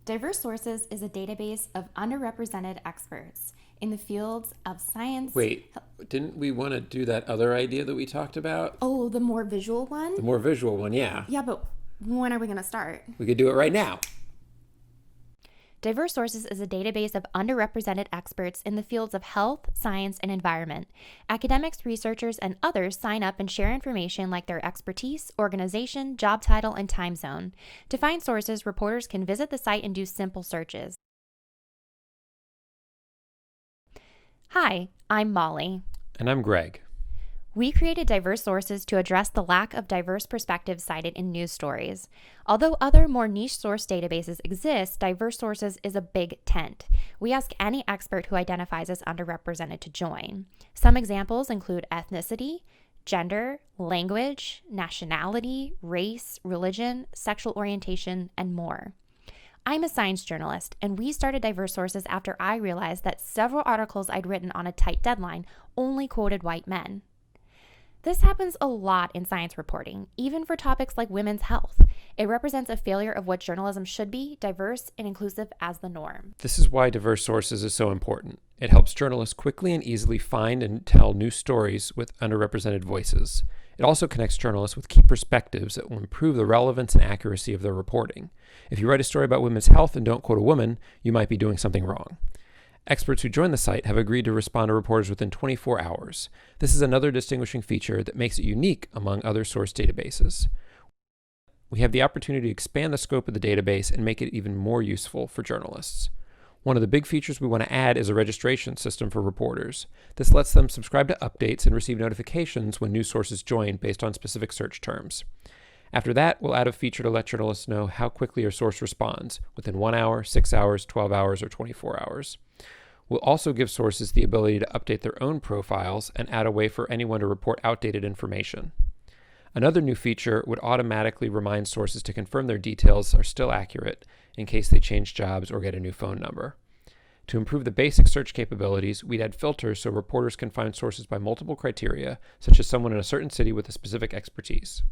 Diverse Sources is a database of underrepresented experts in the fields of science. Wait, didn't we want to do that other idea that we talked about? Oh, the more visual one? The more visual one, yeah. Yeah, but when are we going to start? We could do it right now. Diverse Sources is a database of underrepresented experts in the fields of health, science, and environment. Academics, researchers, and others sign up and share information like their expertise, organization, job title, and time zone. To find sources, reporters can visit the site and do simple searches. Hi, I'm Molly. And I'm Greg. We created Diverse Sources to address the lack of diverse perspectives cited in news stories. Although other more niche source databases exist, Diverse Sources is a big tent. We ask any expert who identifies as underrepresented to join. Some examples include ethnicity, gender, language, nationality, race, religion, sexual orientation, and more. I'm a science journalist, and we started Diverse Sources after I realized that several articles I'd written on a tight deadline only quoted white men. This happens a lot in science reporting, even for topics like women's health. It represents a failure of what journalism should be, diverse and inclusive as the norm. This is why Diverse Sources is so important. It helps journalists quickly and easily find and tell new stories with underrepresented voices. It also connects journalists with key perspectives that will improve the relevance and accuracy of their reporting. If you write a story about women's health and don't quote a woman, you might be doing something wrong. Experts who join the site have agreed to respond to reporters within 24 hours. This is another distinguishing feature that makes it unique among other source databases. We have the opportunity to expand the scope of the database and make it even more useful for journalists. One of the big features we want to add is a registration system for reporters. This lets them subscribe to updates and receive notifications when new sources join based on specific search terms. After that, we'll add a feature to let journalists know how quickly your source responds, within 1 hour, 6 hours, 12 hours, or 24 hours. We'll also give sources the ability to update their own profiles and add a way for anyone to report outdated information. Another new feature would automatically remind sources to confirm their details are still accurate in case they change jobs or get a new phone number. To improve the basic search capabilities, we'd add filters so reporters can find sources by multiple criteria, such as someone in a certain city with a specific expertise.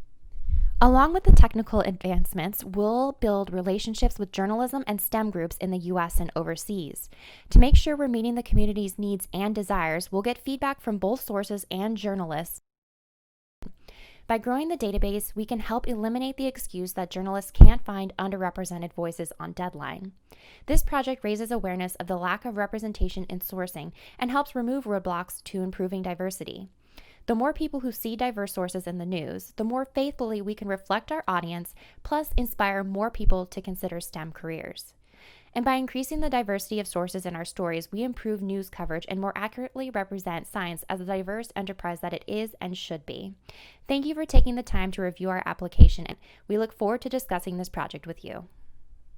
Along with the technical advancements, we'll build relationships with journalism and STEM groups in the U.S. and overseas. To make sure we're meeting the community's needs and desires, we'll get feedback from both sources and journalists. By growing the database, we can help eliminate the excuse that journalists can't find underrepresented voices on deadline. This project raises awareness of the lack of representation in sourcing and helps remove roadblocks to improving diversity. The more people who see diverse sources in the news, the more faithfully we can reflect our audience, plus inspire more people to consider STEM careers. And by increasing the diversity of sources in our stories, we improve news coverage and more accurately represent science as a diverse enterprise that it is and should be. Thank you for taking the time to review our application. We look forward to discussing this project with you.